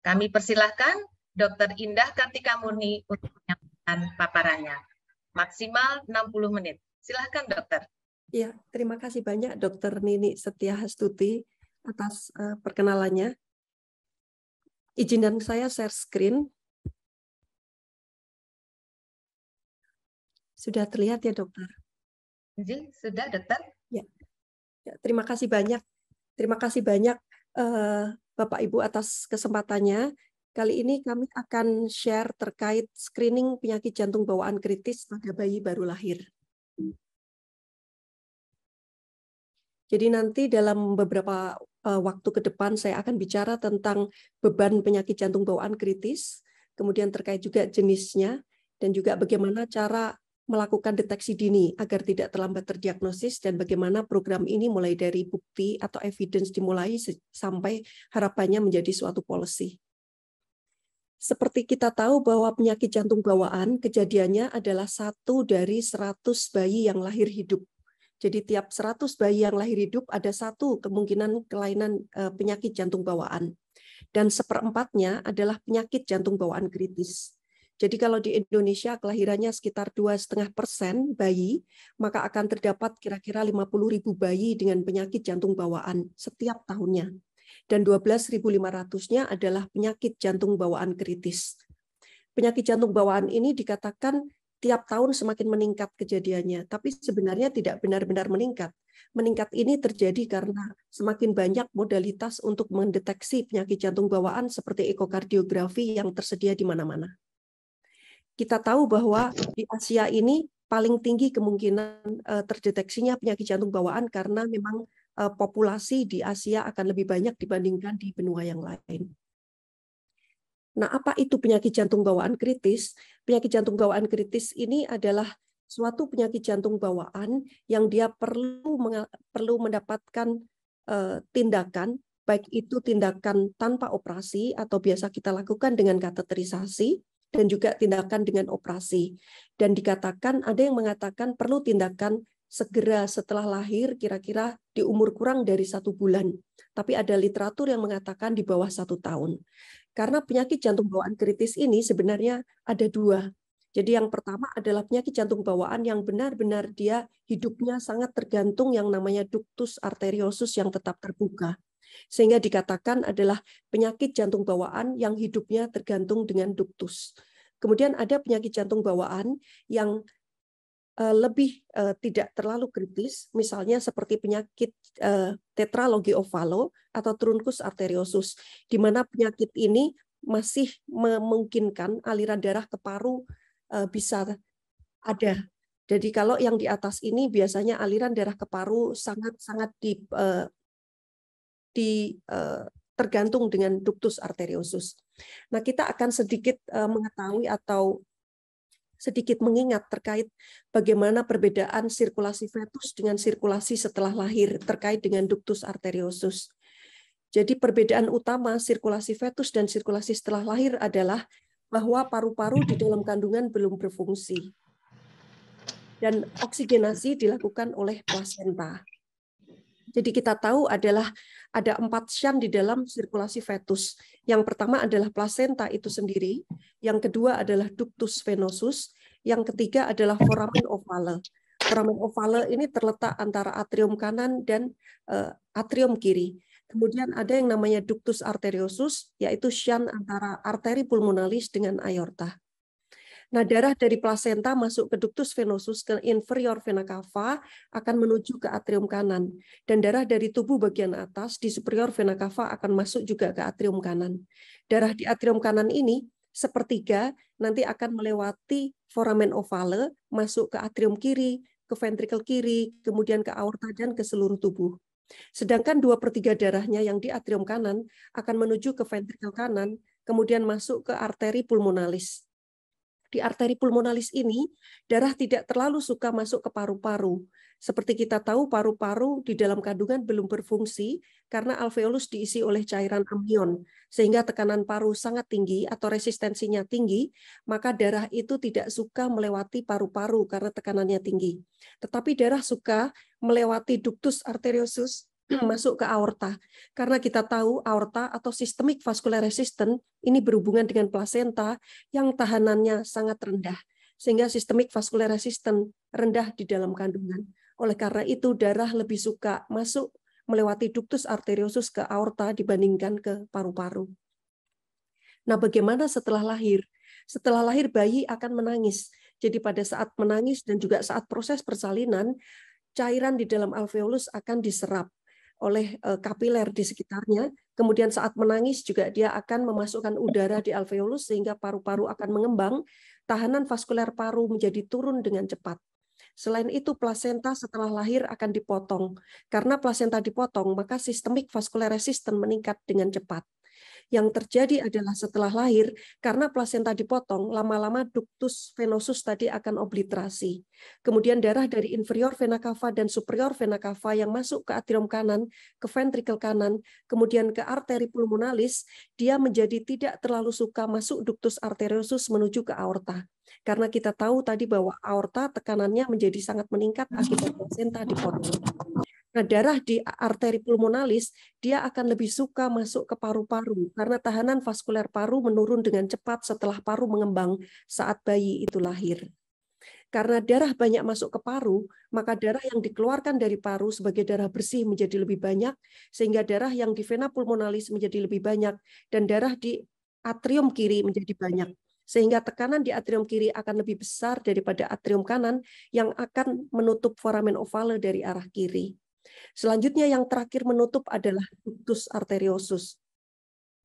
Kami persilahkan Dr. Indah Kartika Murni untuk menyampaikan paparannya. Maksimal 60 menit. Silahkan, dokter. Ya, terima kasih banyak Dr. Nini Setiahastuti atas perkenalannya. Izinkan saya share screen. Sudah terlihat ya, dokter? Sudah, dokter. Ya, terima kasih banyak. Terima kasih banyak Bapak Ibu atas kesempatannya. Kali ini kami akan share terkait screening penyakit jantung bawaan kritis pada bayi baru lahir. Jadi nanti dalam beberapa waktu ke depan saya akan bicara tentang beban penyakit jantung bawaan kritis, kemudian terkait juga jenisnya, dan juga bagaimana cara melakukan deteksi dini agar tidak terlambat terdiagnosis, dan bagaimana program ini mulai dari bukti atau evidence dimulai sampai harapannya menjadi suatu policy. Seperti kita tahu bahwa penyakit jantung bawaan kejadiannya adalah 1 dari 100 bayi yang lahir hidup. Jadi tiap 100 bayi yang lahir hidup ada 1 kemungkinan kelainan penyakit jantung bawaan. Dan 1/4-nya adalah penyakit jantung bawaan kritis. Jadi kalau di Indonesia kelahirannya sekitar 2,5% bayi, maka akan terdapat kira-kira 50.000 bayi dengan penyakit jantung bawaan setiap tahunnya. Dan 12.500-nya adalah penyakit jantung bawaan kritis. Penyakit jantung bawaan ini dikatakan tiap tahun semakin meningkat kejadiannya, tapi sebenarnya tidak benar-benar meningkat. Meningkat ini terjadi karena semakin banyak modalitas untuk mendeteksi penyakit jantung bawaan seperti ekokardiografi yang tersedia di mana-mana. Kita tahu bahwa di Asia ini paling tinggi kemungkinan terdeteksinya penyakit jantung bawaan karena memang populasi di Asia akan lebih banyak dibandingkan di benua yang lain. Nah, apa itu penyakit jantung bawaan kritis? Penyakit jantung bawaan kritis ini adalah suatu penyakit jantung bawaan yang dia perlu mendapatkan tindakan, baik itu tindakan tanpa operasi atau biasa kita lakukan dengan kateterisasi, dan juga tindakan dengan operasi. Dan dikatakan, ada yang mengatakan perlu tindakan segera setelah lahir, kira-kira di umur kurang dari 1 bulan. Tapi ada literatur yang mengatakan di bawah 1 tahun. Karena penyakit jantung bawaan kritis ini sebenarnya ada 2. Jadi yang pertama adalah penyakit jantung bawaan yang benar-benar dia hidupnya sangat tergantung yang namanya ductus arteriosus yang tetap terbuka. Sehingga dikatakan adalah penyakit jantung bawaan yang hidupnya tergantung dengan ductus. Kemudian ada penyakit jantung bawaan yang lebih tidak terlalu kritis, misalnya seperti penyakit tetralogy-of-Fallot atau truncus arteriosus, di mana penyakit ini masih memungkinkan aliran darah ke paru bisa ada. Jadi kalau yang di atas ini biasanya aliran darah ke paru sangat-sangat tergantung dengan ductus arteriosus. Nah, kita akan sedikit mengetahui atau sedikit mengingat terkait bagaimana perbedaan sirkulasi fetus dengan sirkulasi setelah lahir terkait dengan ductus arteriosus. Jadi perbedaan utama sirkulasi fetus dan sirkulasi setelah lahir adalah bahwa paru-paru di dalam kandungan belum berfungsi. Dan oksigenasi dilakukan oleh plasenta. Jadi kita tahu adalah ada 4 shunt di dalam sirkulasi fetus. Yang pertama adalah plasenta itu sendiri, yang kedua adalah ductus venosus, yang ketiga adalah foramen ovale. Foramen ovale ini terletak antara atrium kanan dan atrium kiri. Kemudian ada yang namanya ductus arteriosus, yaitu shunt antara arteri pulmonalis dengan aorta. Nah, darah dari plasenta masuk ke ductus venosus ke inferior vena cava akan menuju ke atrium kanan. Dan darah dari tubuh bagian atas di superior vena cava akan masuk juga ke atrium kanan. Darah di atrium kanan ini sepertiga nanti akan melewati foramen ovale, masuk ke atrium kiri, ke ventrikel kiri, kemudian ke aorta dan ke seluruh tubuh. Sedangkan 2/3 darahnya yang di atrium kanan akan menuju ke ventrikel kanan, kemudian masuk ke arteri pulmonalis. Di arteri pulmonalis ini, darah tidak terlalu suka masuk ke paru-paru. Seperti kita tahu, paru-paru di dalam kandungan belum berfungsi karena alveolus diisi oleh cairan amnion, sehingga tekanan paru sangat tinggi atau resistensinya tinggi, maka darah itu tidak suka melewati paru-paru karena tekanannya tinggi. Tetapi darah suka melewati ductus arteriosus masuk ke aorta. Karena kita tahu aorta atau systemic vascular resistant ini berhubungan dengan plasenta yang tahanannya sangat rendah. Sehingga systemic vascular resistant rendah di dalam kandungan. Oleh karena itu darah lebih suka masuk melewati ductus arteriosus ke aorta dibandingkan ke paru-paru. Nah, bagaimana setelah lahir? Setelah lahir bayi akan menangis. Jadi pada saat menangis dan juga saat proses persalinan, cairan di dalam alveolus akan diserap oleh kapiler di sekitarnya. Kemudian saat menangis juga dia akan memasukkan udara di alveolus sehingga paru-paru akan mengembang. Tahanan vaskuler paru menjadi turun dengan cepat. Selain itu, plasenta setelah lahir akan dipotong. Karena plasenta dipotong, maka sistemik vaskular resistant meningkat dengan cepat. Yang terjadi adalah setelah lahir, karena plasenta dipotong, lama-lama ductus venosus tadi akan obliterasi. Kemudian darah dari inferior vena cava dan superior vena cava yang masuk ke atrium kanan, ke ventricle kanan, kemudian ke arteri pulmonalis, dia menjadi tidak terlalu suka masuk ductus arteriosus menuju ke aorta. Karena kita tahu tadi bahwa aorta tekanannya menjadi sangat meningkat akibat plasenta dipotong. Nah, darah di arteri pulmonalis, dia akan lebih suka masuk ke paru-paru, karena tahanan vaskuler paru menurun dengan cepat setelah paru mengembang saat bayi itu lahir. Karena darah banyak masuk ke paru, maka darah yang dikeluarkan dari paru sebagai darah bersih menjadi lebih banyak, sehingga darah yang di vena pulmonalis menjadi lebih banyak, dan darah di atrium kiri menjadi banyak. Sehingga tekanan di atrium kiri akan lebih besar daripada atrium kanan yang akan menutup foramen ovale dari arah kiri. Selanjutnya yang terakhir menutup adalah ductus arteriosus.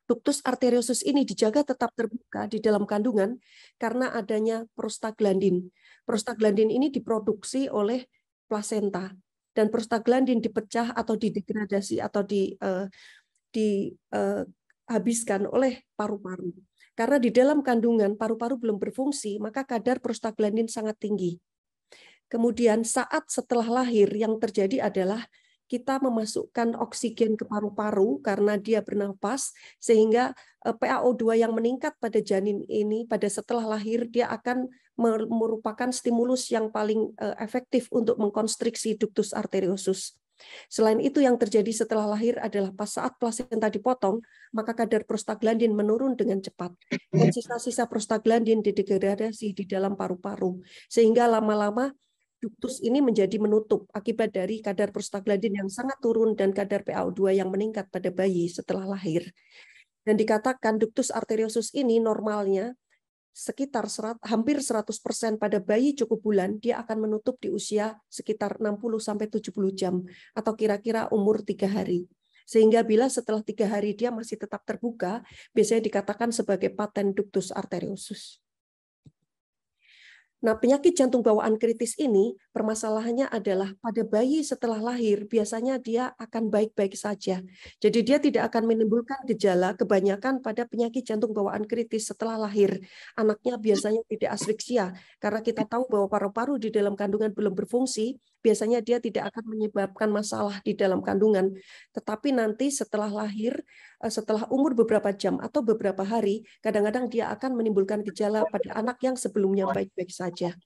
Ductus arteriosus ini dijaga tetap terbuka di dalam kandungan karena adanya prostaglandin. Prostaglandin ini diproduksi oleh plasenta dan prostaglandin dipecah atau didegradasi atau dihabiskan oleh paru-paru. Karena di dalam kandungan paru-paru belum berfungsi, maka kadar prostaglandin sangat tinggi. Kemudian saat setelah lahir yang terjadi adalah kita memasukkan oksigen ke paru-paru karena dia bernafas, sehingga PaO2 yang meningkat pada janin ini pada setelah lahir dia akan merupakan stimulus yang paling efektif untuk mengkonstriksi ductus arteriosus. Selain itu yang terjadi setelah lahir adalah pas saat plasenta dipotong, maka kadar prostaglandin menurun dengan cepat. Dan sisa-sisa prostaglandin didegradasi di dalam paru-paru, sehingga lama-lama ductus ini menjadi menutup akibat dari kadar prostaglandin yang sangat turun dan kadar PaO2 yang meningkat pada bayi setelah lahir. Dan dikatakan ductus arteriosus ini normalnya sekitar hampir 100% pada bayi cukup bulan, dia akan menutup di usia sekitar 60-70 jam atau kira-kira umur 3 hari. Sehingga bila setelah 3 hari dia masih tetap terbuka, biasanya dikatakan sebagai patent ductus arteriosus. Nah, penyakit jantung bawaan kritis ini permasalahannya adalah pada bayi setelah lahir biasanya dia akan baik-baik saja. Jadi dia tidak akan menimbulkan gejala kebanyakan pada penyakit jantung bawaan kritis setelah lahir. Anaknya biasanya tidak asfiksia karena kita tahu bahwa paru-paru di dalam kandungan belum berfungsi, biasanya dia tidak akan menyebabkan masalah di dalam kandungan. Tetapi nanti setelah lahir, setelah umur beberapa jam atau beberapa hari, kadang-kadang dia akan menimbulkan gejala pada anak yang sebelumnya baik-baik saja.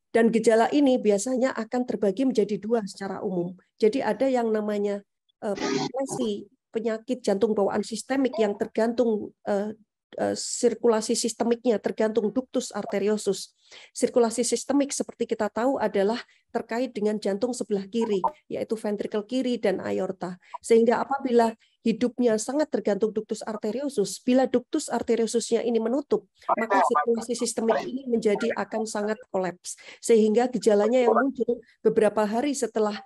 Dan gejala ini biasanya akan terbagi menjadi 2 secara umum. Jadi ada yang namanya penyakit jantung bawaan sistemik yang tergantung sirkulasi sistemiknya tergantung ductus arteriosus. Sirkulasi sistemik seperti kita tahu adalah terkait dengan jantung sebelah kiri, yaitu ventricle kiri dan aorta. Sehingga apabila hidupnya sangat tergantung ductus arteriosus, bila ductus arteriosusnya ini menutup, maka sirkulasi sistemik ini menjadi akan sangat kolaps. Sehingga gejalanya yang muncul beberapa hari setelah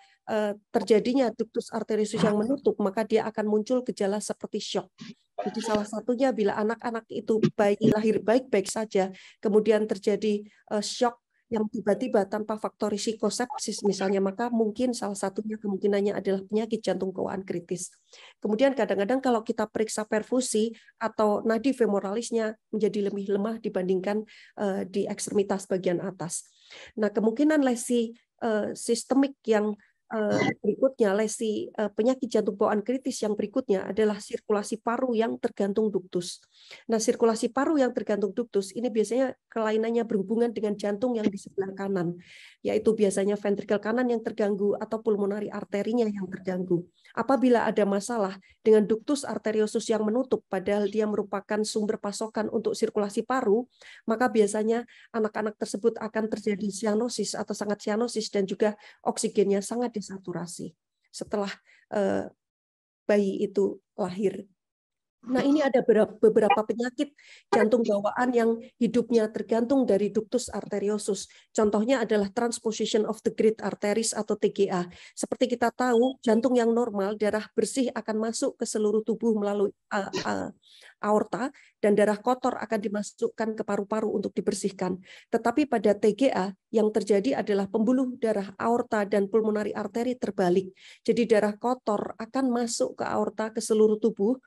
terjadinya ductus arteriosus yang menutup, maka dia akan muncul gejala seperti shock. Jadi salah satunya bila anak-anak itu bayi lahir baik-baik saja, kemudian terjadi shock yang tiba-tiba tanpa faktor risiko sepsis misalnya, maka mungkin salah satunya kemungkinannya adalah penyakit jantung bawaan kritis. Kemudian kadang-kadang kalau kita periksa perfusi atau nadi femoralisnya menjadi lebih lemah dibandingkan di ekstremitas bagian atas. Nah, kemungkinan lesi sistemik yang berikutnya, lesi penyakit jantung bawaan kritis yang berikutnya adalah sirkulasi paru yang tergantung duktus. Nah, sirkulasi paru yang tergantung duktus ini biasanya kelainannya berhubungan dengan jantung yang di sebelah kanan, yaitu biasanya ventrikel kanan yang terganggu atau pulmonari arterinya yang terganggu. Apabila ada masalah dengan duktus arteriosus yang menutup, padahal dia merupakan sumber pasokan untuk sirkulasi paru, maka biasanya anak-anak tersebut akan terjadi sianosis atau sangat sianosis dan juga oksigennya sangat desaturasi setelah bayi itu lahir. Nah, ini ada beberapa penyakit jantung bawaan yang hidupnya tergantung dari ductus arteriosus. Contohnya adalah transposition of the great arteries atau TGA. Seperti kita tahu, jantung yang normal, darah bersih akan masuk ke seluruh tubuh melalui aorta, dan darah kotor akan dimasukkan ke paru-paru untuk dibersihkan. Tetapi pada TGA, yang terjadi adalah pembuluh darah aorta dan pulmonari arteri terbalik. Jadi darah kotor akan masuk ke aorta ke seluruh tubuh,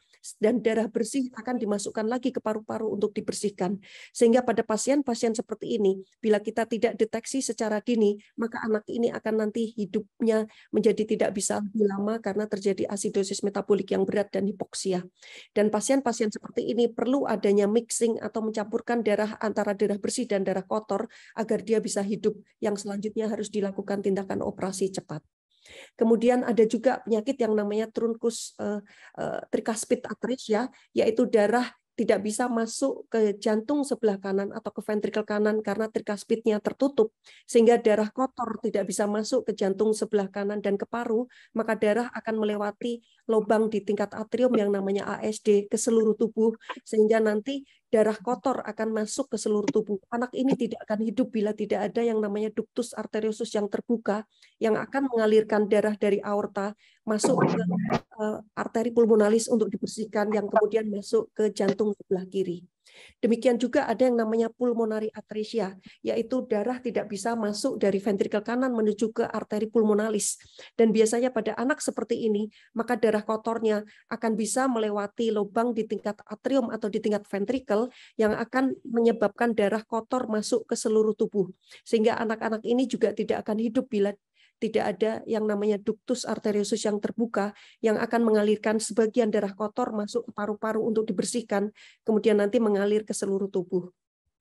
dan darah bersih akan dimasukkan lagi ke paru-paru untuk dibersihkan. Sehingga pada pasien-pasien seperti ini, bila kita tidak deteksi secara dini, maka anak ini akan nanti hidupnya menjadi tidak bisa lebih lama karena terjadi asidosis metabolik yang berat dan hipoksia. Dan pasien-pasien seperti ini perlu adanya mixing atau mencampurkan darah antara darah bersih dan darah kotor agar dia bisa hidup, yang selanjutnya harus dilakukan tindakan operasi cepat. Kemudian ada juga penyakit yang namanya truncus tricuspid atresia, yaitu darah tidak bisa masuk ke jantung sebelah kanan atau ke ventrikel kanan karena tricuspidnya tertutup, sehingga darah kotor tidak bisa masuk ke jantung sebelah kanan dan ke paru, maka darah akan melewati lubang di tingkat atrium yang namanya ASD ke seluruh tubuh, sehingga nanti darah kotor akan masuk ke seluruh tubuh. Anak ini tidak akan hidup bila tidak ada yang namanya ductus arteriosus yang terbuka, yang akan mengalirkan darah dari aorta masuk ke arteri pulmonalis untuk dibersihkan, yang kemudian masuk ke jantung sebelah kiri. Demikian juga ada yang namanya pulmonari atresia, yaitu darah tidak bisa masuk dari ventrikel kanan menuju ke arteri pulmonalis. Dan biasanya pada anak seperti ini, maka darah kotornya akan bisa melewati lubang di tingkat atrium atau di tingkat ventrikel yang akan menyebabkan darah kotor masuk ke seluruh tubuh. Sehingga anak-anak ini juga tidak akan hidup bila tidak ada yang namanya ductus arteriosus yang terbuka yang akan mengalirkan sebagian darah kotor masuk ke paru-paru untuk dibersihkan, kemudian nanti mengalir ke seluruh tubuh.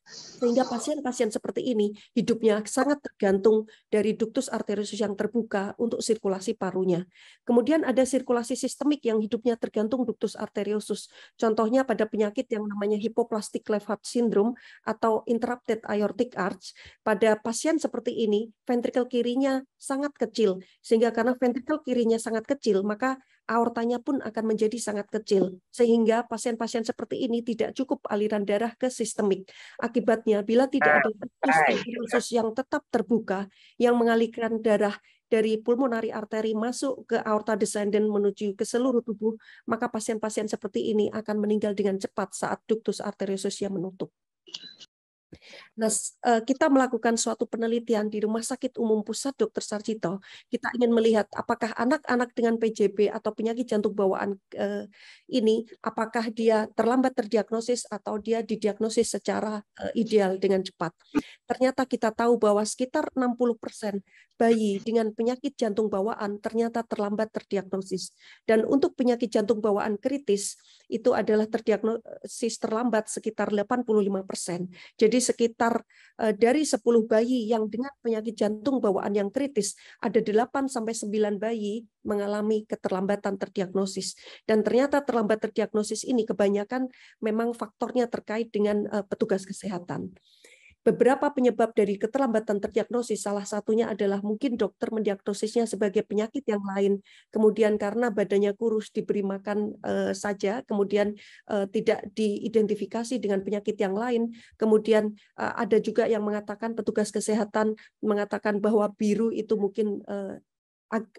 Sehingga pasien-pasien seperti ini hidupnya sangat tergantung dari ductus arteriosus yang terbuka untuk sirkulasi parunya. Kemudian ada sirkulasi sistemik yang hidupnya tergantung ductus arteriosus. Contohnya pada penyakit yang namanya hypoplastic left heart syndrome atau interrupted aortic arch. Pada pasien seperti ini, ventrikel kirinya sangat kecil, sehingga karena ventrikel kirinya sangat kecil, maka aortanya pun akan menjadi sangat kecil, sehingga pasien-pasien seperti ini tidak cukup aliran darah ke sistemik. Akibatnya, bila tidak ada ductus arteriosus yang tetap terbuka, yang mengalirkan darah dari pulmonari arteri masuk ke aorta descendens menuju ke seluruh tubuh, maka pasien-pasien seperti ini akan meninggal dengan cepat saat ductus arteriosusnya menutup. Nah, kita melakukan suatu penelitian di Rumah Sakit Umum Pusat Dr. Sarjito. Kita ingin melihat apakah anak-anak dengan PJB atau penyakit jantung bawaan ini, apakah dia terlambat terdiagnosis atau dia didiagnosis secara ideal dengan cepat. Ternyata kita tahu bahwa sekitar 60% bayi dengan penyakit jantung bawaan ternyata terlambat terdiagnosis. Dan untuk penyakit jantung bawaan kritis, itu adalah terdiagnosis terlambat sekitar 85%. Jadi sekitar dari 10 bayi yang dengan penyakit jantung bawaan yang kritis, ada 8-9 bayi mengalami keterlambatan terdiagnosis. Dan ternyata terlambat terdiagnosis ini kebanyakan memang faktornya terkait dengan petugas kesehatan. Beberapa penyebab dari keterlambatan terdiagnosis, salah satunya adalah mungkin dokter mendiagnosisnya sebagai penyakit yang lain, kemudian karena badannya kurus diberi makan saja, kemudian tidak diidentifikasi dengan penyakit yang lain, kemudian ada juga yang mengatakan petugas kesehatan mengatakan bahwa biru itu mungkin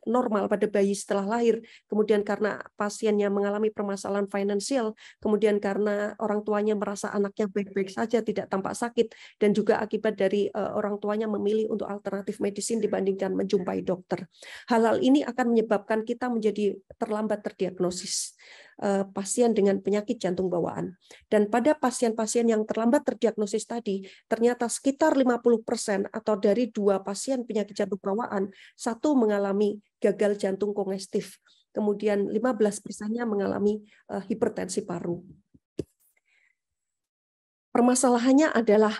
normal pada bayi setelah lahir, kemudian karena pasiennya mengalami permasalahan finansial, kemudian karena orang tuanya merasa anaknya baik-baik saja, tidak tampak sakit, dan juga akibat dari orang tuanya memilih untuk alternatif medicine dibandingkan menjumpai dokter. Hal-hal ini akan menyebabkan kita menjadi terlambat terdiagnosis. pasien dengan penyakit jantung bawaan. Dan pada pasien-pasien yang terlambat terdiagnosis tadi, ternyata sekitar 50% atau dari 2 pasien penyakit jantung bawaan, 1 mengalami gagal jantung kongestif. Kemudian 15%-nya mengalami hipertensi paru. Permasalahannya adalah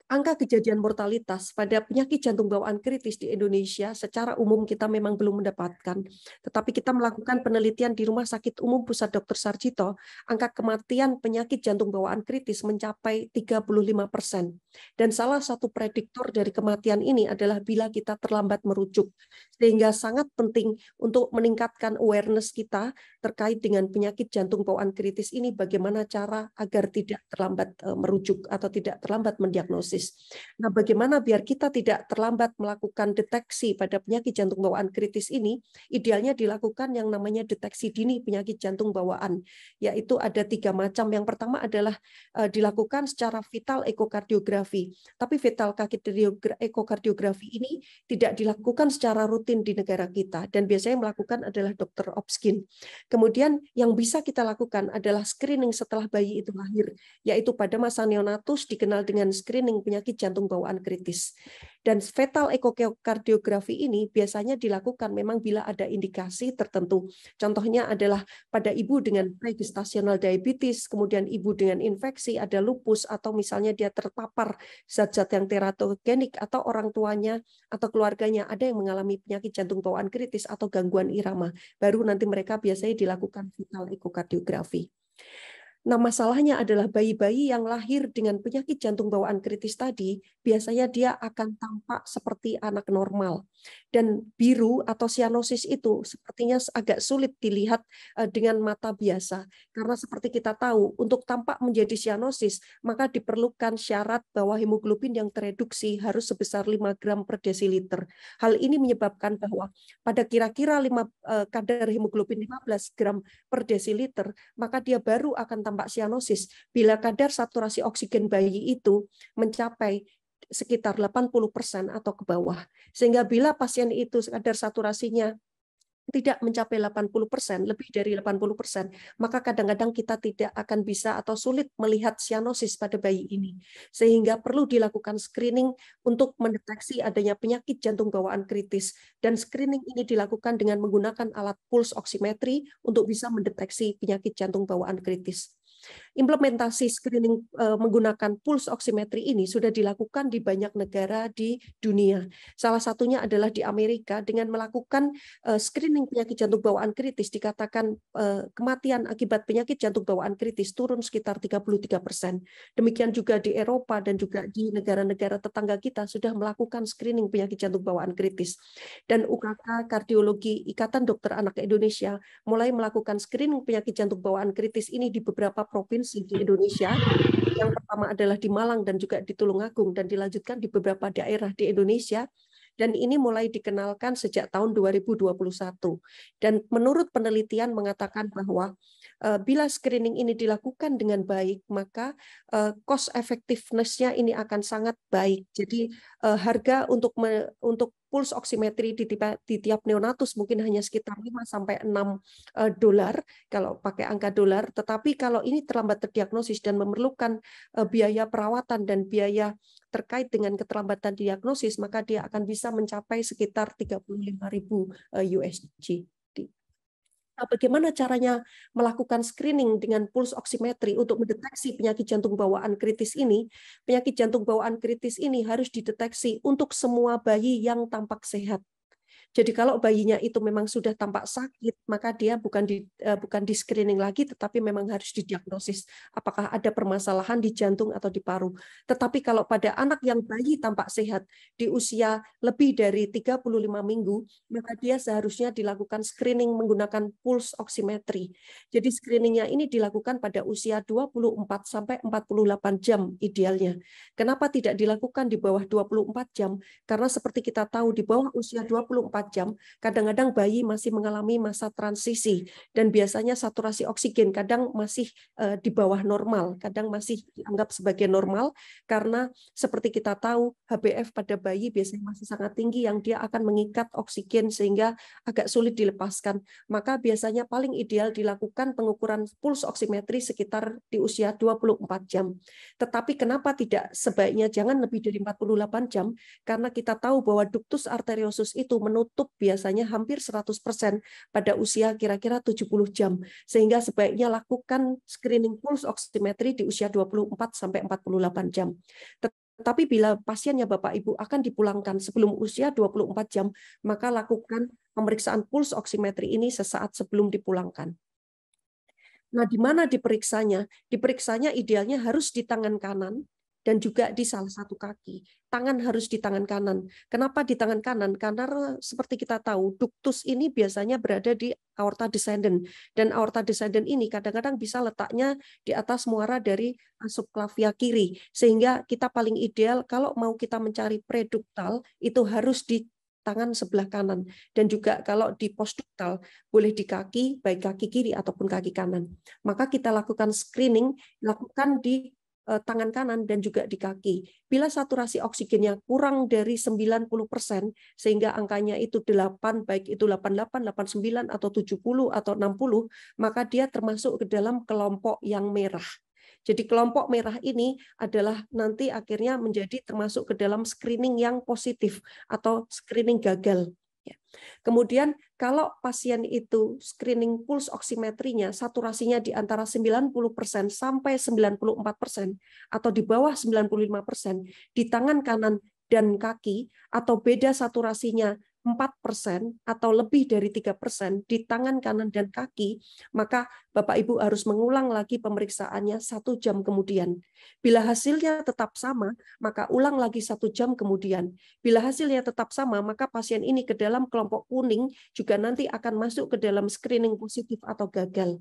angka kejadian mortalitas pada penyakit jantung bawaan kritis di Indonesia secara umum kita memang belum mendapatkan. Tetapi kita melakukan penelitian di Rumah Sakit Umum Pusat Dr. Sarjito, angka kematian penyakit jantung bawaan kritis mencapai 35%. Dan salah satu prediktor dari kematian ini adalah bila kita terlambat merujuk. Sehingga sangat penting untuk meningkatkan awareness kita terkait dengan penyakit jantung bawaan kritis ini, bagaimana cara agar tidak terlambat merujuk atau tidak terlambat mendiagnosis. Nah, bagaimana biar kita tidak terlambat melakukan deteksi pada penyakit jantung bawaan kritis ini? Idealnya dilakukan yang namanya deteksi dini penyakit jantung bawaan, yaitu ada 3 macam. Yang pertama adalah dilakukan secara vital ekokardiografi. Tapi vital ekokardiografi ini tidak dilakukan secara rutin di negara kita, dan biasanya melakukan adalah dokter obsgin. Kemudian yang bisa kita lakukan adalah screening setelah bayi itu lahir, yaitu pada masa neonatus dikenal dengan screening penyakit jantung bawaan kritis. Dan fetal ekokardiografi ini biasanya dilakukan memang bila ada indikasi tertentu. Contohnya adalah pada ibu dengan pregestational diabetes, kemudian ibu dengan infeksi, ada lupus, atau misalnya dia terpapar zat-zat yang teratogenik, atau orang tuanya atau keluarganya ada yang mengalami penyakit jantung bawaan kritis atau gangguan irama. Baru nanti mereka biasanya dilakukan fetal ekokardiografi. Nah, masalahnya adalah bayi-bayi yang lahir dengan penyakit jantung bawaan kritis tadi, biasanya dia akan tampak seperti anak normal. Dan biru atau sianosis itu sepertinya agak sulit dilihat dengan mata biasa. Karena seperti kita tahu, untuk tampak menjadi sianosis, maka diperlukan syarat bahwa hemoglobin yang tereduksi harus sebesar 5 gram per desiliter. Hal ini menyebabkan bahwa pada kira-kira kadar hemoglobin 15 gram per desiliter, maka dia baru akan tampak sianosis bila kadar saturasi oksigen bayi itu mencapai sekitar 80% atau ke bawah. Sehingga bila pasien itu kadar saturasinya tidak mencapai 80%, lebih dari 80%, maka kadang-kadang kita tidak akan bisa atau sulit melihat sianosis pada bayi ini. Sehingga perlu dilakukan screening untuk mendeteksi adanya penyakit jantung bawaan kritis. Dan screening ini dilakukan dengan menggunakan alat pulse oximetry untuk bisa mendeteksi penyakit jantung bawaan kritis. Implementasi screening menggunakan pulse oximetry ini sudah dilakukan di banyak negara di dunia. Salah satunya adalah di Amerika dengan melakukan screening penyakit jantung bawaan kritis, dikatakan kematian akibat penyakit jantung bawaan kritis turun sekitar 33%. Demikian juga di Eropa dan juga di negara-negara tetangga kita sudah melakukan screening penyakit jantung bawaan kritis. Dan UKK Kardiologi Ikatan Dokter Anak Indonesia mulai melakukan screening penyakit jantung bawaan kritis ini di beberapa provinsi di Indonesia. Yang pertama adalah di Malang dan juga di Tulungagung, dan dilanjutkan di beberapa daerah di Indonesia. Dan ini mulai dikenalkan sejak tahun 2021. Dan menurut penelitian mengatakan bahwa bila screening ini dilakukan dengan baik, maka cost effectiveness-nya ini akan sangat baik. Jadi harga untuk pulse oximetry di tiap neonatus mungkin hanya sekitar 5-6 dolar kalau pakai angka dolar. Tetapi kalau ini terlambat terdiagnosis dan memerlukan biaya perawatan dan biaya terkait dengan keterlambatan diagnosis, maka dia akan bisa mencapai sekitar 35.000 USD. Nah, bagaimana caranya melakukan screening dengan pulse oximetry untuk mendeteksi penyakit jantung bawaan kritis ini? Penyakit jantung bawaan kritis ini harus dideteksi untuk semua bayi yang tampak sehat. Jadi kalau bayinya itu memang sudah tampak sakit, maka dia bukan di screening lagi, tetapi memang harus didiagnosis apakah ada permasalahan di jantung atau di paru. Tetapi kalau pada anak yang bayi tampak sehat di usia lebih dari 35 minggu, maka dia seharusnya dilakukan screening menggunakan pulse oximetry. Jadi screeningnya ini dilakukan pada usia 24-48 jam idealnya. Kenapa tidak dilakukan di bawah 24 jam? Karena seperti kita tahu di bawah usia 24 jam, kadang-kadang bayi masih mengalami masa transisi dan biasanya saturasi oksigen kadang masih di bawah normal, kadang masih dianggap sebagai normal karena seperti kita tahu HbF pada bayi biasanya masih sangat tinggi yang dia akan mengikat oksigen sehingga agak sulit dilepaskan. Maka biasanya paling ideal dilakukan pengukuran puls oksimetri sekitar di usia 24 jam. Tetapi kenapa tidak sebaiknya jangan lebih dari 48 jam? Karena kita tahu bahwa ductus arteriosus itu menutup biasanya hampir 100% pada usia kira-kira 70 jam. Sehingga sebaiknya lakukan screening puls oximetry di usia 24 sampai 48 jam. Tetapi bila pasiennya Bapak Ibu akan dipulangkan sebelum usia 24 jam, maka lakukan pemeriksaan puls oximetry ini sesaat sebelum dipulangkan. Nah, di mana diperiksanya? Diperiksanya idealnya harus di tangan kanan dan juga di salah satu kaki. Tangan harus di tangan kanan. Kenapa di tangan kanan? Karena seperti kita tahu, ductus ini biasanya berada di aorta descendens. Dan aorta descendens ini kadang-kadang bisa letaknya di atas muara dari subclavia kiri. Sehingga kita paling ideal kalau mau kita mencari preduktal, itu harus di tangan sebelah kanan. Dan juga kalau di postduktal, boleh di kaki, baik kaki kiri ataupun kaki kanan. Maka kita lakukan screening, lakukan di tangan kanan dan juga di kaki. Bila saturasi oksigennya kurang dari 90%, sehingga angkanya itu 8, baik itu 88, 89, atau 70, atau 60, maka dia termasuk ke dalam kelompok yang merah. Jadi kelompok merah ini adalah nanti akhirnya menjadi termasuk ke dalam screening yang positif atau screening gagal. Kemudian kalau pasien itu screening puls oksimetrinya saturasinya di antara 90% sampai 94% atau di bawah 95% di tangan kanan dan kaki atau beda saturasinya 4% atau lebih dari 3% di tangan kanan dan kaki, maka Bapak Ibu harus mengulang lagi pemeriksaannya 1 jam kemudian. Bila hasilnya tetap sama, maka ulang lagi 1 jam kemudian. Bila hasilnya tetap sama, maka pasien ini ke dalam kelompok kuning juga nanti akan masuk ke dalam screening positif atau gagal.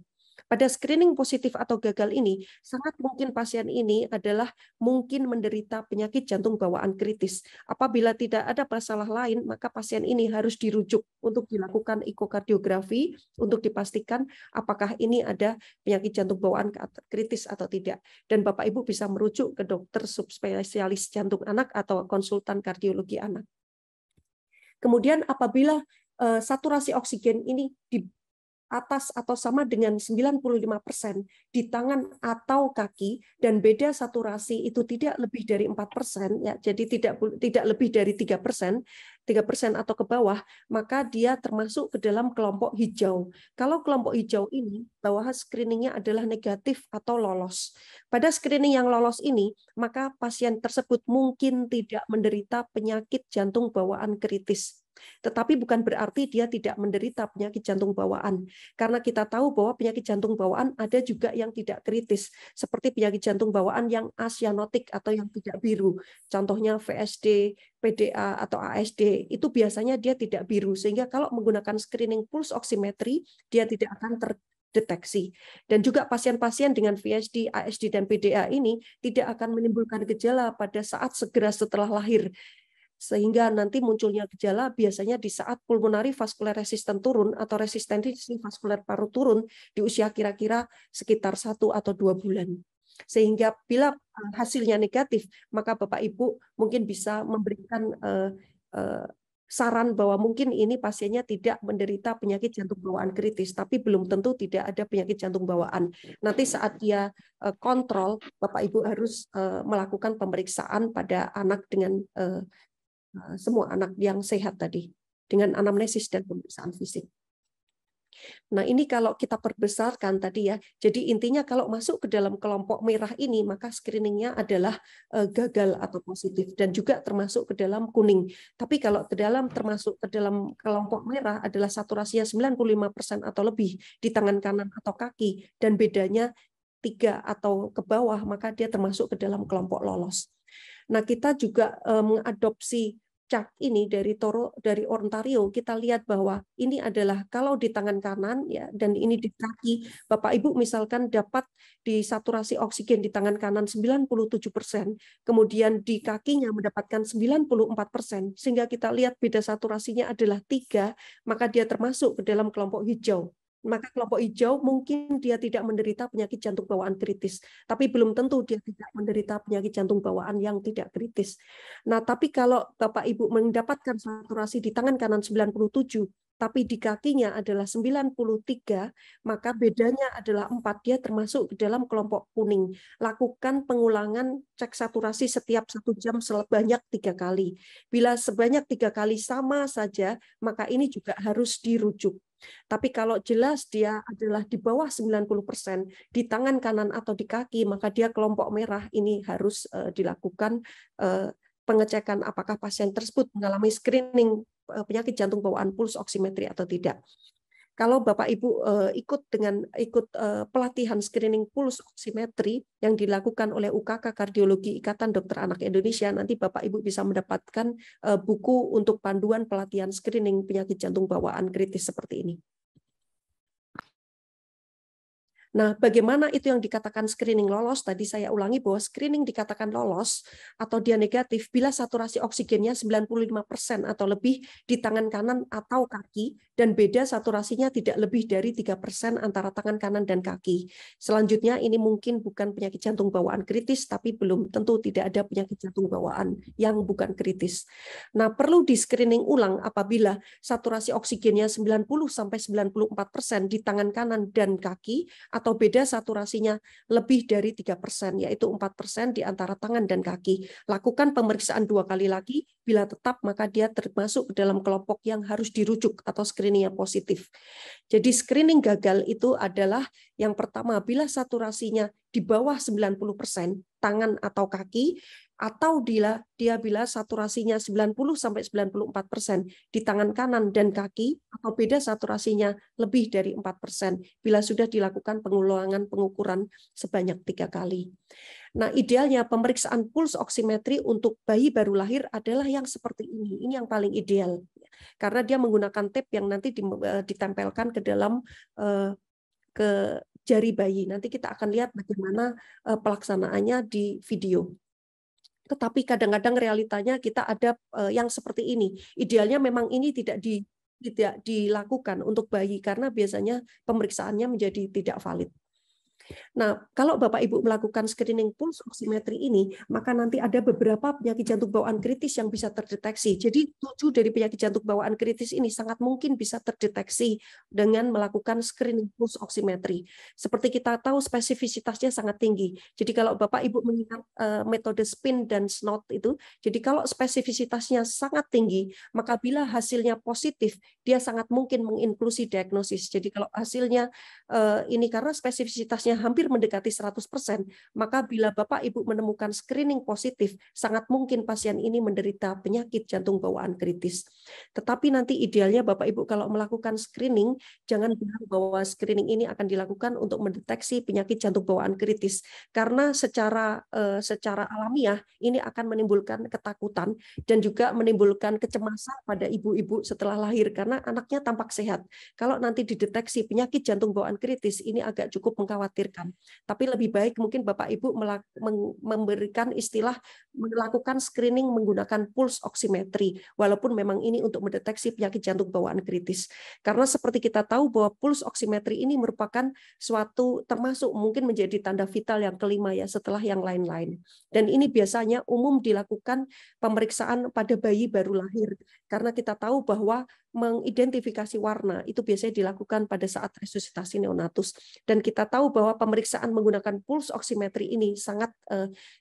Pada screening positif atau gagal ini, sangat mungkin pasien ini adalah mungkin menderita penyakit jantung bawaan kritis. Apabila tidak ada masalah lain, maka pasien ini harus dirujuk untuk dilakukan ekokardiografi untuk dipastikan apakah ini ada penyakit jantung bawaan kritis atau tidak. Dan Bapak Ibu bisa merujuk ke dokter subspesialis jantung anak atau konsultan kardiologi anak. Kemudian apabila saturasi oksigen ini di atas atau sama dengan 95% di tangan atau kaki dan beda saturasi itu tidak lebih dari 4%, ya, jadi tidak lebih dari 3% atau ke bawah, maka dia termasuk ke dalam kelompok hijau. Kalau kelompok hijau ini, bahwa screeningnya adalah negatif atau lolos. Pada screening yang lolos ini, maka pasien tersebut mungkin tidak menderita penyakit jantung bawaan kritis. Tetapi bukan berarti dia tidak menderita penyakit jantung bawaan. Karena kita tahu bahwa penyakit jantung bawaan ada juga yang tidak kritis, seperti penyakit jantung bawaan yang acyanotik atau yang tidak biru. Contohnya VSD, PDA, atau ASD, itu biasanya dia tidak biru. Sehingga kalau menggunakan screening pulse oximetry, dia tidak akan terdeteksi. Dan juga pasien-pasien dengan VSD, ASD, dan PDA ini tidak akan menimbulkan gejala pada saat segera setelah lahir. Sehingga nanti munculnya gejala biasanya di saat pulmonary vascular resistance turun atau resistensi vaskular paru turun di usia kira-kira sekitar 1 atau 2 bulan. Sehingga bila hasilnya negatif, maka Bapak Ibu mungkin bisa memberikan saran bahwa mungkin ini pasiennya tidak menderita penyakit jantung bawaan kritis, tapi belum tentu tidak ada penyakit jantung bawaan. Nanti saat dia kontrol, Bapak Ibu harus melakukan pemeriksaan pada anak dengan semua anak yang sehat tadi dengan anamnesis dan pemeriksaan fisik. Nah, ini kalau kita perbesarkan tadi ya. Jadi intinya kalau masuk ke dalam kelompok merah ini, maka screeningnya adalah gagal atau positif dan juga termasuk ke dalam kuning. Tapi kalau termasuk ke dalam kelompok merah adalah saturasinya 95% atau lebih di tangan kanan atau kaki dan bedanya 3 atau ke bawah, maka dia termasuk ke dalam kelompok lolos. Nah, kita juga mengadopsi chart ini dari Ontario, kita lihat bahwa ini adalah kalau di tangan kanan ya, dan ini di kaki, Bapak Ibu misalkan dapat di saturasi oksigen di tangan kanan 97%, kemudian di kakinya mendapatkan 94%, sehingga kita lihat beda saturasinya adalah 3, maka dia termasuk ke dalam kelompok hijau. Maka kelompok hijau mungkin dia tidak menderita penyakit jantung bawaan kritis, tapi belum tentu dia tidak menderita penyakit jantung bawaan yang tidak kritis. Nah, tapi kalau Bapak Ibu mendapatkan saturasi di tangan kanan 97, tapi di kakinya adalah 93, maka bedanya adalah 4, dia termasuk di dalam kelompok kuning. Lakukan pengulangan cek saturasi setiap 1 jam sebanyak 3 kali. Bila sebanyak 3 kali sama saja, maka ini juga harus dirujuk. Tapi kalau jelas dia adalah di bawah 90% di tangan kanan atau di kaki, maka dia kelompok merah. Ini harus dilakukan pengecekan apakah pasien tersebut mengalami screening penyakit jantung bawaan puls oximetry atau tidak. Kalau Bapak Ibu ikut pelatihan screening puls oximetry yang dilakukan oleh UKK Kardiologi Ikatan Dokter Anak Indonesia, nanti Bapak Ibu bisa mendapatkan buku untuk panduan pelatihan screening penyakit jantung bawaan kritis seperti ini. Nah, bagaimana itu yang dikatakan screening lolos? Tadi saya ulangi bahwa screening dikatakan lolos atau dia negatif bila saturasi oksigennya 95% atau lebih di tangan kanan atau kaki, dan beda saturasinya tidak lebih dari 3% antara tangan kanan dan kaki. Selanjutnya, ini mungkin bukan penyakit jantung bawaan kritis, tapi belum tentu tidak ada penyakit jantung bawaan yang bukan kritis. Nah, perlu di screening ulang apabila saturasi oksigennya 90-94% di tangan kanan dan kaki, atau beda saturasinya lebih dari 3%, yaitu 4% di antara tangan dan kaki. Lakukan pemeriksaan 2 kali lagi, bila tetap maka dia termasuk ke dalam kelompok yang harus dirujuk atau screening yang positif. Jadi screening gagal itu adalah yang pertama, bila saturasinya di bawah 90% tangan atau kaki, atau bila saturasinya 90-94% di tangan kanan dan kaki, atau beda saturasinya lebih dari 4% bila sudah dilakukan pengulangan pengukuran sebanyak 3 kali. Nah, idealnya pemeriksaan puls oximetry untuk bayi baru lahir adalah yang seperti ini. Ini yang paling ideal. Karena dia menggunakan tape yang nanti ditempelkan ke dalam ke jari bayi. Nanti kita akan lihat bagaimana pelaksanaannya di video. Tetapi kadang-kadang realitanya kita ada yang seperti ini. Idealnya memang ini tidak dilakukan untuk bayi karena biasanya pemeriksaannya menjadi tidak valid. Nah, kalau Bapak Ibu melakukan screening puls oximetry ini, maka nanti ada beberapa penyakit jantung bawaan kritis yang bisa terdeteksi. Jadi 7 dari penyakit jantung bawaan kritis ini sangat mungkin bisa terdeteksi dengan melakukan screening puls oximetry. Seperti kita tahu spesifisitasnya sangat tinggi. Jadi kalau Bapak Ibu mengingat metode SPIN dan SNOT itu, jadi kalau spesifisitasnya sangat tinggi, maka bila hasilnya positif, dia sangat mungkin menginklusi diagnosis. Jadi kalau hasilnya ini karena spesifisitasnya hampir mendekati 100%, maka bila Bapak Ibu menemukan screening positif, sangat mungkin pasien ini menderita penyakit jantung bawaan kritis. Tetapi nanti idealnya Bapak Ibu kalau melakukan screening, jangan bilang bahwa screening ini akan dilakukan untuk mendeteksi penyakit jantung bawaan kritis, karena secara alamiah ini akan menimbulkan ketakutan dan juga menimbulkan kecemasan pada ibu-ibu setelah lahir karena anaknya tampak sehat. Kalau nanti dideteksi penyakit jantung bawaan kritis, ini agak cukup mengkhawatirkan. Tapi lebih baik mungkin Bapak Ibu memberikan istilah melakukan screening menggunakan puls oximetry, walaupun memang ini untuk mendeteksi penyakit jantung bawaan kritis. Karena seperti kita tahu bahwa puls oximetry ini merupakan suatu termasuk mungkin menjadi tanda vital yang kelima ya setelah yang lain-lain. Dan ini biasanya umum dilakukan pemeriksaan pada bayi baru lahir. Karena kita tahu bahwa mengidentifikasi warna itu biasanya dilakukan pada saat resusitasi neonatus. Dan kita tahu bahwa pemeriksaan menggunakan puls oximetry ini sangat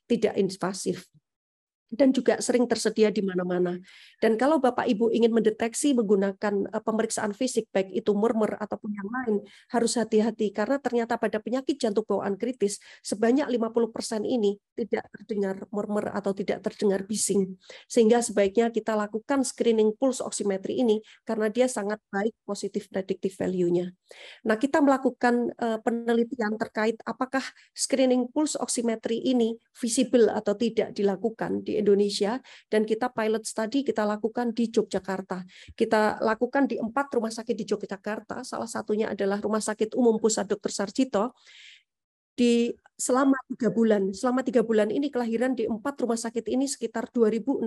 tidak invasif dan juga sering tersedia di mana-mana. Dan kalau Bapak Ibu ingin mendeteksi menggunakan pemeriksaan fisik, baik itu murmur ataupun yang lain, harus hati-hati karena ternyata pada penyakit jantung bawaan kritis, sebanyak 50% ini tidak terdengar murmur atau tidak terdengar bising. Sehingga sebaiknya kita lakukan screening puls oximetry ini karena dia sangat baik positif predictive value-nya. Nah, kita melakukan penelitian terkait apakah screening puls oximetry ini visible atau tidak dilakukan di Indonesia, dan kita pilot study kita lakukan di Yogyakarta. Kita lakukan di 4 rumah sakit di Yogyakarta, salah satunya adalah Rumah Sakit Umum Pusat Dr. Sarjito. Selama 3 bulan ini kelahiran di 4 rumah sakit ini sekitar 2.600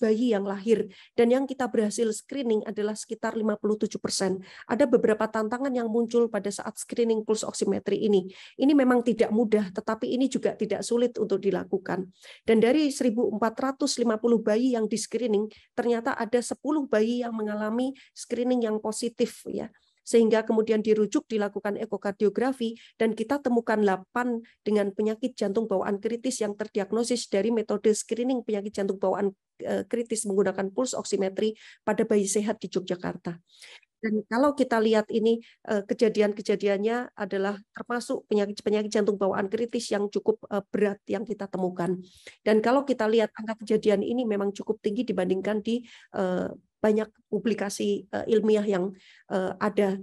bayi yang lahir, dan yang kita berhasil screening adalah sekitar 57%. Ada beberapa tantangan yang muncul pada saat screening pulse oximetry ini. Ini memang tidak mudah, tetapi ini juga tidak sulit untuk dilakukan. Dan dari 1.450 bayi yang di screening, ternyata ada 10 bayi yang mengalami screening yang positif, ya. Sehingga kemudian dirujuk dilakukan ekokardiografi, dan kita temukan 8 dengan penyakit jantung bawaan kritis yang terdiagnosis dari metode screening penyakit jantung bawaan kritis menggunakan pulse oximetry pada bayi sehat di Yogyakarta. Dan kalau kita lihat ini kejadian-kejadiannya adalah termasuk penyakit jantung bawaan kritis yang cukup berat yang kita temukan. Dan kalau kita lihat angka kejadian ini memang cukup tinggi dibandingkan di banyak publikasi ilmiah yang ada,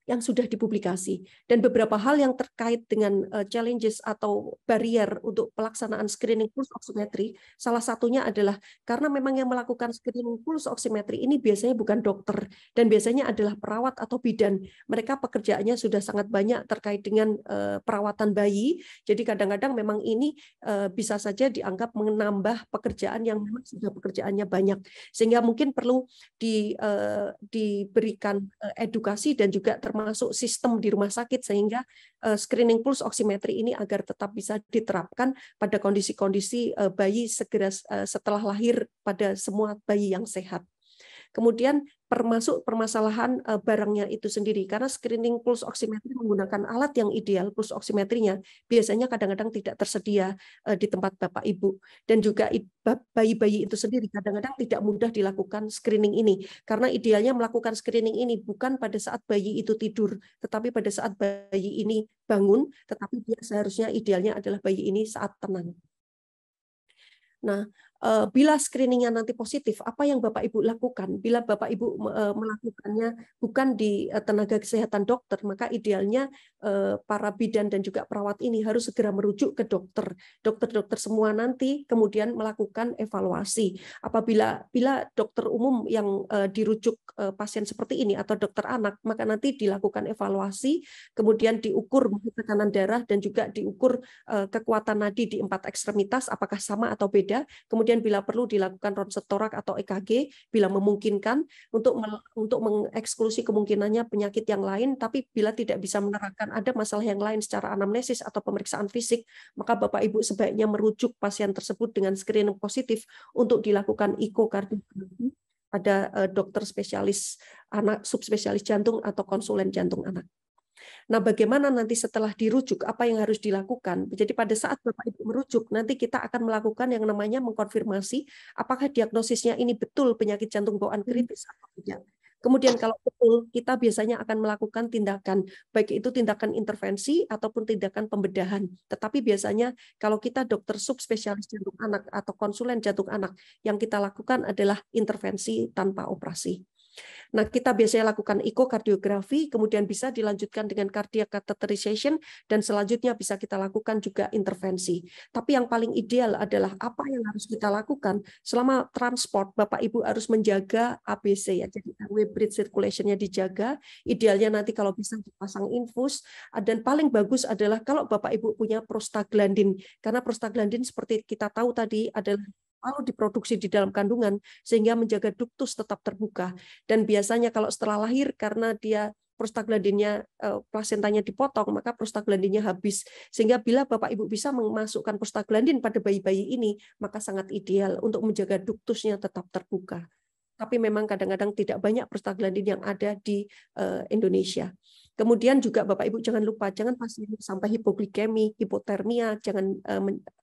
yang sudah dipublikasi. Dan beberapa hal yang terkait dengan challenges atau barrier untuk pelaksanaan screening pulse oximetry, salah satunya adalah karena memang yang melakukan screening pulse oximetry ini biasanya bukan dokter, dan biasanya adalah perawat atau bidan. Mereka pekerjaannya sudah sangat banyak terkait dengan perawatan bayi, jadi kadang-kadang memang ini bisa saja dianggap menambah pekerjaan yang memang sudah pekerjaannya banyak, sehingga mungkin perlu diberikan edukasi dan juga termasuk sistem di rumah sakit, sehingga screening pulse oximetry ini agar tetap bisa diterapkan pada kondisi-kondisi bayi segera setelah lahir pada semua bayi yang sehat. Kemudian termasuk permasalahan barangnya itu sendiri, karena screening pulse oximetry menggunakan alat yang ideal, pulse oximetrinya biasanya kadang-kadang tidak tersedia di tempat Bapak Ibu, dan juga bayi-bayi itu sendiri kadang-kadang tidak mudah dilakukan screening ini, karena idealnya melakukan screening ini bukan pada saat bayi itu tidur, tetapi pada saat bayi ini bangun, tetapi dia seharusnya idealnya adalah bayi ini saat tenang. Nah, bila screeningnya nanti positif, apa yang Bapak Ibu lakukan? Bila Bapak Ibu melakukannya bukan di tenaga kesehatan dokter, maka idealnya para bidan dan juga perawat ini harus segera merujuk ke dokter semua nanti, kemudian melakukan evaluasi. Apabila dokter umum yang dirujuk pasien seperti ini atau dokter anak, maka nanti dilakukan evaluasi, kemudian diukur tekanan darah dan juga diukur kekuatan nadi di 4 ekstremitas, apakah sama atau beda. Kemudian bila perlu dilakukan ronsen torak atau EKG bila memungkinkan untuk mengeksklusi kemungkinannya penyakit yang lain, tapi bila tidak bisa menerangkan ada masalah yang lain secara anamnesis atau pemeriksaan fisik, maka Bapak Ibu sebaiknya merujuk pasien tersebut dengan screening positif untuk dilakukan ekokardiografi pada dokter spesialis anak, subspesialis jantung atau konsulen jantung anak. Nah, bagaimana nanti setelah dirujuk, apa yang harus dilakukan? Jadi pada saat Bapak Ibu merujuk, nanti kita akan melakukan yang namanya mengkonfirmasi apakah diagnosisnya ini betul penyakit jantung bawaan kritis atau tidak. Kemudian kalau betul, kita biasanya akan melakukan tindakan, baik itu tindakan intervensi ataupun tindakan pembedahan. Tetapi biasanya kalau kita dokter subspesialis jantung anak atau konsulen jantung anak, yang kita lakukan adalah intervensi tanpa operasi. Nah, kita biasanya lakukan ekokardiografi, kemudian bisa dilanjutkan dengan cardiac catheterization, dan selanjutnya bisa kita lakukan juga intervensi. Tapi yang paling ideal adalah apa yang harus kita lakukan selama transport. Bapak Ibu harus menjaga ABC, ya, jadi airway bridge circulation-nya dijaga. Idealnya nanti kalau bisa dipasang infus, dan paling bagus adalah kalau Bapak Ibu punya prostaglandin, karena prostaglandin seperti kita tahu tadi adalah lalu diproduksi di dalam kandungan sehingga menjaga duktus tetap terbuka. Dan biasanya kalau setelah lahir karena dia prostaglandinnya plasentanya dipotong, maka prostaglandinnya habis. Sehingga bila Bapak Ibu bisa memasukkan prostaglandin pada bayi-bayi ini, maka sangat ideal untuk menjaga duktusnya tetap terbuka. Tapi memang kadang-kadang tidak banyak prostaglandin yang ada di Indonesia. Kemudian juga Bapak Ibu jangan lupa, jangan pasien sampai hipoglikemi, hipotermia, jangan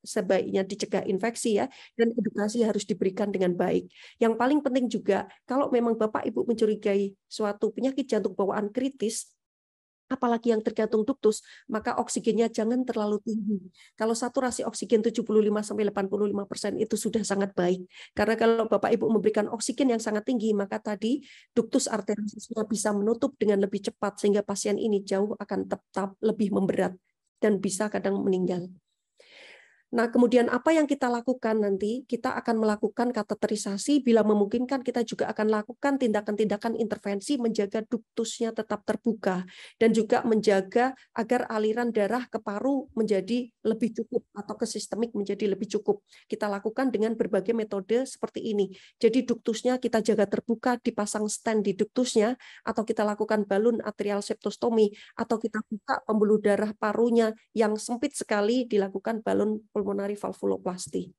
sebaiknya dicegah infeksi, ya, dan edukasi harus diberikan dengan baik. Yang paling penting juga, kalau memang Bapak Ibu mencurigai suatu penyakit jantung bawaan kritis, apalagi yang tergantung duktus, maka oksigennya jangan terlalu tinggi. Kalau saturasi oksigen 75-85% itu sudah sangat baik. Karena kalau Bapak Ibu memberikan oksigen yang sangat tinggi, maka tadi duktus arteriosnya bisa menutup dengan lebih cepat, sehingga pasien ini jauh akan tetap lebih memberat dan bisa kadang meninggal. Nah, kemudian apa yang kita lakukan nanti? Kita akan melakukan kateterisasi, bila memungkinkan kita juga akan lakukan tindakan-tindakan intervensi menjaga duktusnya tetap terbuka dan juga menjaga agar aliran darah ke paru menjadi lebih cukup atau ke sistemik menjadi lebih cukup. Kita lakukan dengan berbagai metode seperti ini. Jadi duktusnya kita jaga terbuka, dipasang stent di duktusnya, atau kita lakukan balun atrial septostomi, atau kita buka pembuluh darah parunya yang sempit sekali, dilakukan balun pulmonari valvuloplasti.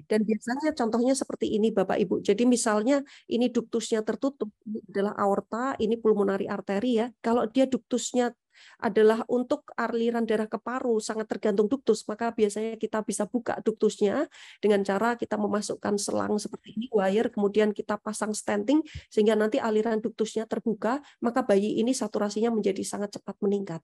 Dan biasanya contohnya seperti ini Bapak Ibu. Jadi misalnya ini duktusnya tertutup, ini adalah aorta, ini pulmonari arteri ya. Kalau dia duktusnya adalah untuk aliran darah ke paru, sangat tergantung duktus, maka biasanya kita bisa buka duktusnya dengan cara kita memasukkan selang seperti ini, wire, kemudian kita pasang stenting sehingga nanti aliran duktusnya terbuka, maka bayi ini saturasinya menjadi sangat cepat meningkat.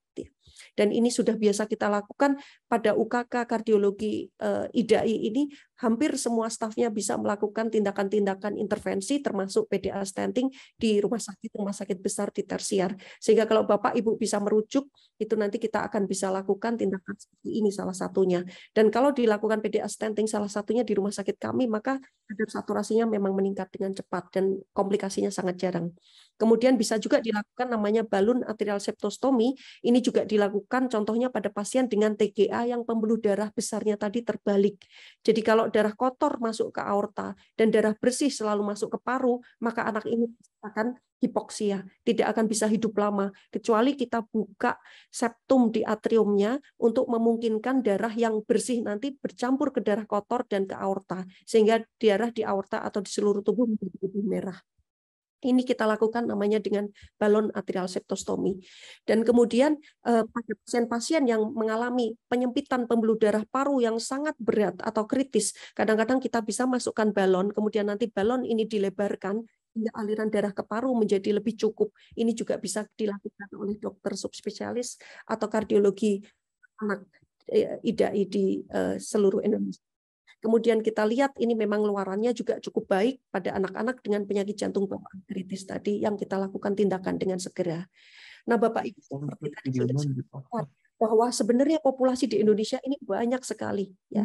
Dan ini sudah biasa kita lakukan pada UKK kardiologi IDAI ini, hampir semua stafnya bisa melakukan tindakan-tindakan intervensi termasuk PDA stenting di rumah sakit besar di tersier. Sehingga kalau Bapak Ibu bisa merujuk, itu nanti kita akan bisa lakukan tindakan seperti ini salah satunya. Dan kalau dilakukan PDA stenting salah satunya di rumah sakit kami, maka kadar saturasinya memang meningkat dengan cepat dan komplikasinya sangat jarang. Kemudian bisa juga dilakukan namanya balun atrial septostomi. Ini juga dilakukan contohnya pada pasien dengan TGA yang pembuluh darah besarnya tadi terbalik. Jadi kalau darah kotor masuk ke aorta dan darah bersih selalu masuk ke paru, maka anak ini akan hipoksia, tidak akan bisa hidup lama, kecuali kita buka septum di atriumnya untuk memungkinkan darah yang bersih nanti bercampur ke darah kotor dan ke aorta, sehingga darah di aorta atau di seluruh tubuh menjadi lebih merah. Ini kita lakukan namanya dengan balon atrial septostomi. Dan kemudian pada pasien-pasien yang mengalami penyempitan pembuluh darah paru yang sangat berat atau kritis, kadang-kadang kita bisa masukkan balon, kemudian nanti balon ini dilebarkan hingga aliran darah ke paru menjadi lebih cukup. Ini juga bisa dilakukan oleh dokter subspesialis atau kardiologi anak IDAI di seluruh Indonesia. Kemudian kita lihat ini memang luarannya juga cukup baik pada anak-anak dengan penyakit jantung bawaan kritis tadi yang kita lakukan tindakan dengan segera. Nah, Bapak Ibu, seperti tadi sudah disebutkan bahwa sebenarnya populasi di Indonesia ini banyak sekali, ya.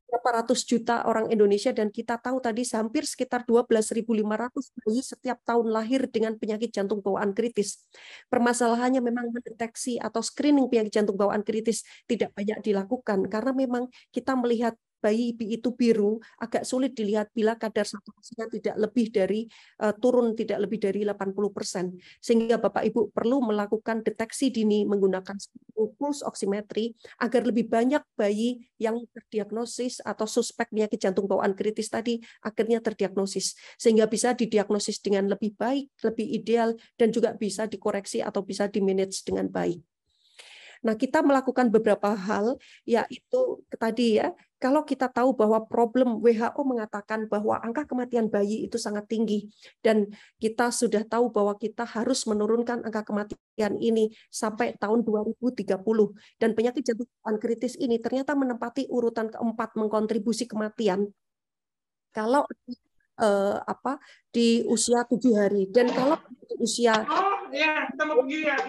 Berapa ratus juta orang Indonesia, dan kita tahu tadi hampir sekitar 12.500 bayi setiap tahun lahir dengan penyakit jantung bawaan kritis. Permasalahannya memang mendeteksi atau screening penyakit jantung bawaan kritis tidak banyak dilakukan karena memang kita melihat bayi itu biru, agak sulit dilihat bila kadar saturasinya tidak lebih dari turun tidak lebih dari 80%. Sehingga Bapak Ibu perlu melakukan deteksi dini menggunakan pulse oximetry agar lebih banyak bayi yang terdiagnosis atau suspek penyakit jantung bawaan kritis tadi akhirnya terdiagnosis, sehingga bisa didiagnosis dengan lebih baik, lebih ideal, dan juga bisa dikoreksi atau bisa dimanage dengan baik. Nah, kita melakukan beberapa hal, yaitu tadi ya, kalau kita tahu bahwa problem WHO mengatakan bahwa angka kematian bayi itu sangat tinggi, dan kita sudah tahu bahwa kita harus menurunkan angka kematian ini sampai tahun 2030, dan penyakit jantung bawaan kritis ini ternyata menempati urutan keempat mengkontribusi kematian kalau di usia 7 hari, dan kalau di usia kita mau pergi ya,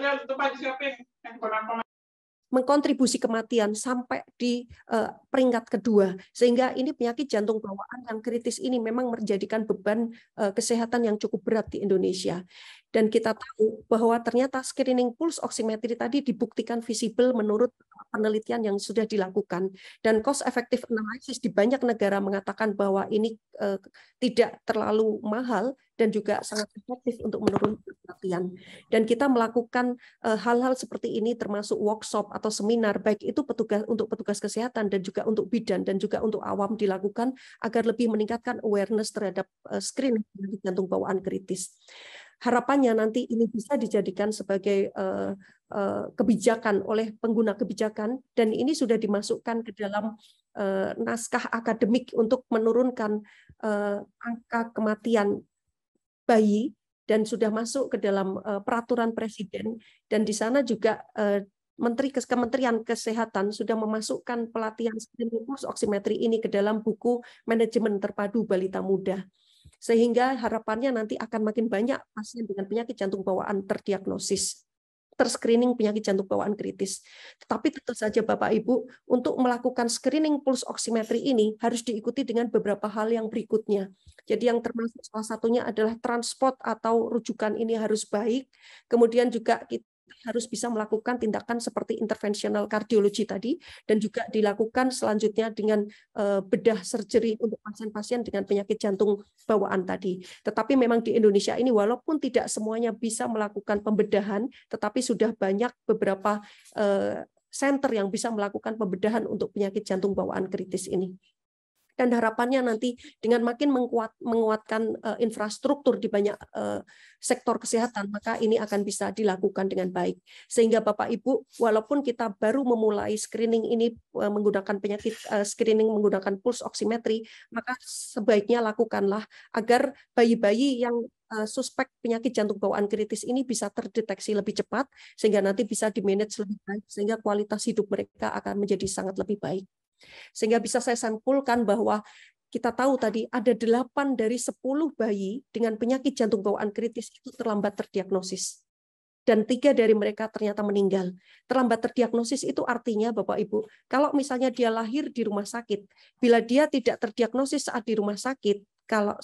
mengkontribusi kematian sampai di peringkat kedua, sehingga ini penyakit jantung bawaan yang kritis ini memang menjadikan beban kesehatan yang cukup berat di Indonesia. Dan kita tahu bahwa ternyata screening pulse oximetry tadi dibuktikan visible menurut penelitian yang sudah dilakukan, dan cost effective analysis di banyak negara mengatakan bahwa ini tidak terlalu mahal dan juga sangat efektif untuk menurunkan kematian. Dan kita melakukan hal-hal seperti ini termasuk workshop atau seminar, baik itu untuk petugas kesehatan dan juga untuk bidan dan juga untuk awam dilakukan agar lebih meningkatkan awareness terhadap screening jantung bawaan kritis. Harapannya nanti ini bisa dijadikan sebagai kebijakan oleh pengguna kebijakan, dan ini sudah dimasukkan ke dalam naskah akademik untuk menurunkan angka kematian bayi, dan sudah masuk ke dalam peraturan presiden, dan di sana juga Kementerian Kesehatan sudah memasukkan pelatihan screening pulse oximetry ini ke dalam buku manajemen terpadu balita muda. Sehingga harapannya nanti akan makin banyak pasien dengan penyakit jantung bawaan terdiagnosis. terscreening penyakit jantung bawaan kritis. Tetapi tentu saja Bapak Ibu, untuk melakukan screening pulse oximetry ini harus diikuti dengan beberapa hal yang berikutnya. Jadi yang termasuk salah satunya adalah transport atau rujukan ini harus baik. Kemudian juga kita harus bisa melakukan tindakan seperti interventional kardiologi tadi, dan juga dilakukan selanjutnya dengan bedah surgery untuk pasien-pasien dengan penyakit jantung bawaan tadi. Tetapi memang di Indonesia ini walaupun tidak semuanya bisa melakukan pembedahan, tetapi sudah banyak beberapa center yang bisa melakukan pembedahan untuk penyakit jantung bawaan kritis ini. Dan harapannya nanti dengan makin menguatkan infrastruktur di banyak sektor kesehatan, maka ini akan bisa dilakukan dengan baik. Sehingga Bapak Ibu, walaupun kita baru memulai screening ini menggunakan penyakit screening menggunakan pulse oximetry, maka sebaiknya lakukanlah agar bayi-bayi yang suspek penyakit jantung bawaan kritis ini bisa terdeteksi lebih cepat, sehingga nanti bisa di-manage lebih baik, sehingga kualitas hidup mereka akan menjadi sangat lebih baik. Sehingga bisa saya simpulkan bahwa kita tahu tadi ada 8 dari 10 bayi dengan penyakit jantung bawaan kritis itu terlambat terdiagnosis. Dan 3 dari mereka ternyata meninggal. Terlambat terdiagnosis itu artinya Bapak Ibu, kalau misalnya dia lahir di rumah sakit, bila dia tidak terdiagnosis saat di rumah sakit, kalau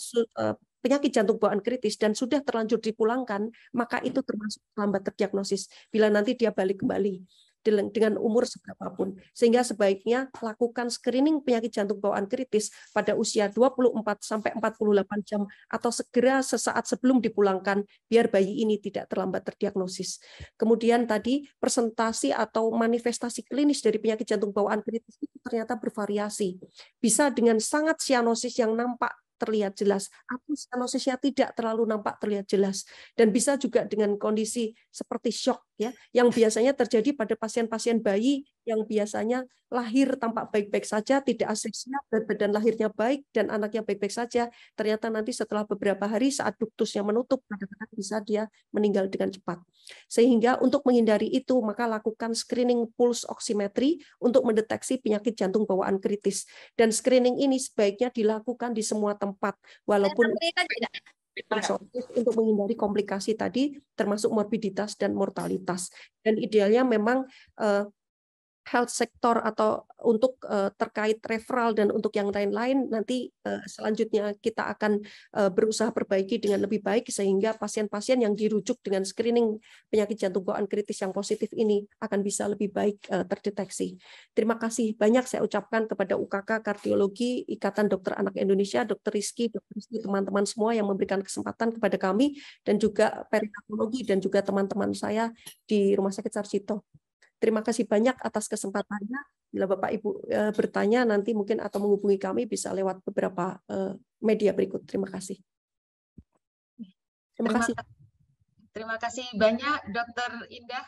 penyakit jantung bawaan kritis dan sudah terlanjur dipulangkan, maka itu termasuk terlambat terdiagnosis. Bila nanti dia balik kembali dengan umur seberapapun. Sehingga sebaiknya lakukan screening penyakit jantung bawaan kritis pada usia 24 sampai 48 jam atau segera sesaat sebelum dipulangkan biar bayi ini tidak terlambat terdiagnosis. Kemudian tadi presentasi atau manifestasi klinis dari penyakit jantung bawaan kritis itu ternyata bervariasi. Bisa dengan sangat sianosis yang nampak terlihat jelas, atau sianosisnya tidak terlalu nampak terlihat jelas, dan bisa juga dengan kondisi seperti shock ya, yang biasanya terjadi pada pasien-pasien bayi yang biasanya lahir tampak baik-baik saja, tidak aseksia, berat badan lahirnya baik dan anaknya baik-baik saja, ternyata nanti setelah beberapa hari saat duktusnya menutup, kadang-kadang bisa dia meninggal dengan cepat. Sehingga untuk menghindari itu, maka lakukan screening pulse oximetry untuk mendeteksi penyakit jantung bawaan kritis. Dan screening ini sebaiknya dilakukan di semua tempat, walaupun untuk menghindari komplikasi tadi, termasuk morbiditas dan mortalitas. Dan idealnya memang health sector atau untuk terkait referral dan untuk yang lain-lain nanti selanjutnya kita akan berusaha perbaiki dengan lebih baik sehingga pasien-pasien yang dirujuk dengan screening penyakit jantung bawaan kritis yang positif ini akan bisa lebih baik terdeteksi. Terima kasih banyak saya ucapkan kepada UKK Kardiologi, Ikatan Dokter Anak Indonesia, Dr. Rizky, teman-teman semua yang memberikan kesempatan kepada kami, dan juga perinatologi dan juga teman-teman saya di Rumah Sakit Sarjito. Terima kasih banyak atas kesempatannya. Bila Bapak Ibu bertanya nanti mungkin atau menghubungi kami bisa lewat beberapa media berikut. Terima kasih. Terima kasih. Terima kasih banyak Dr. Indah.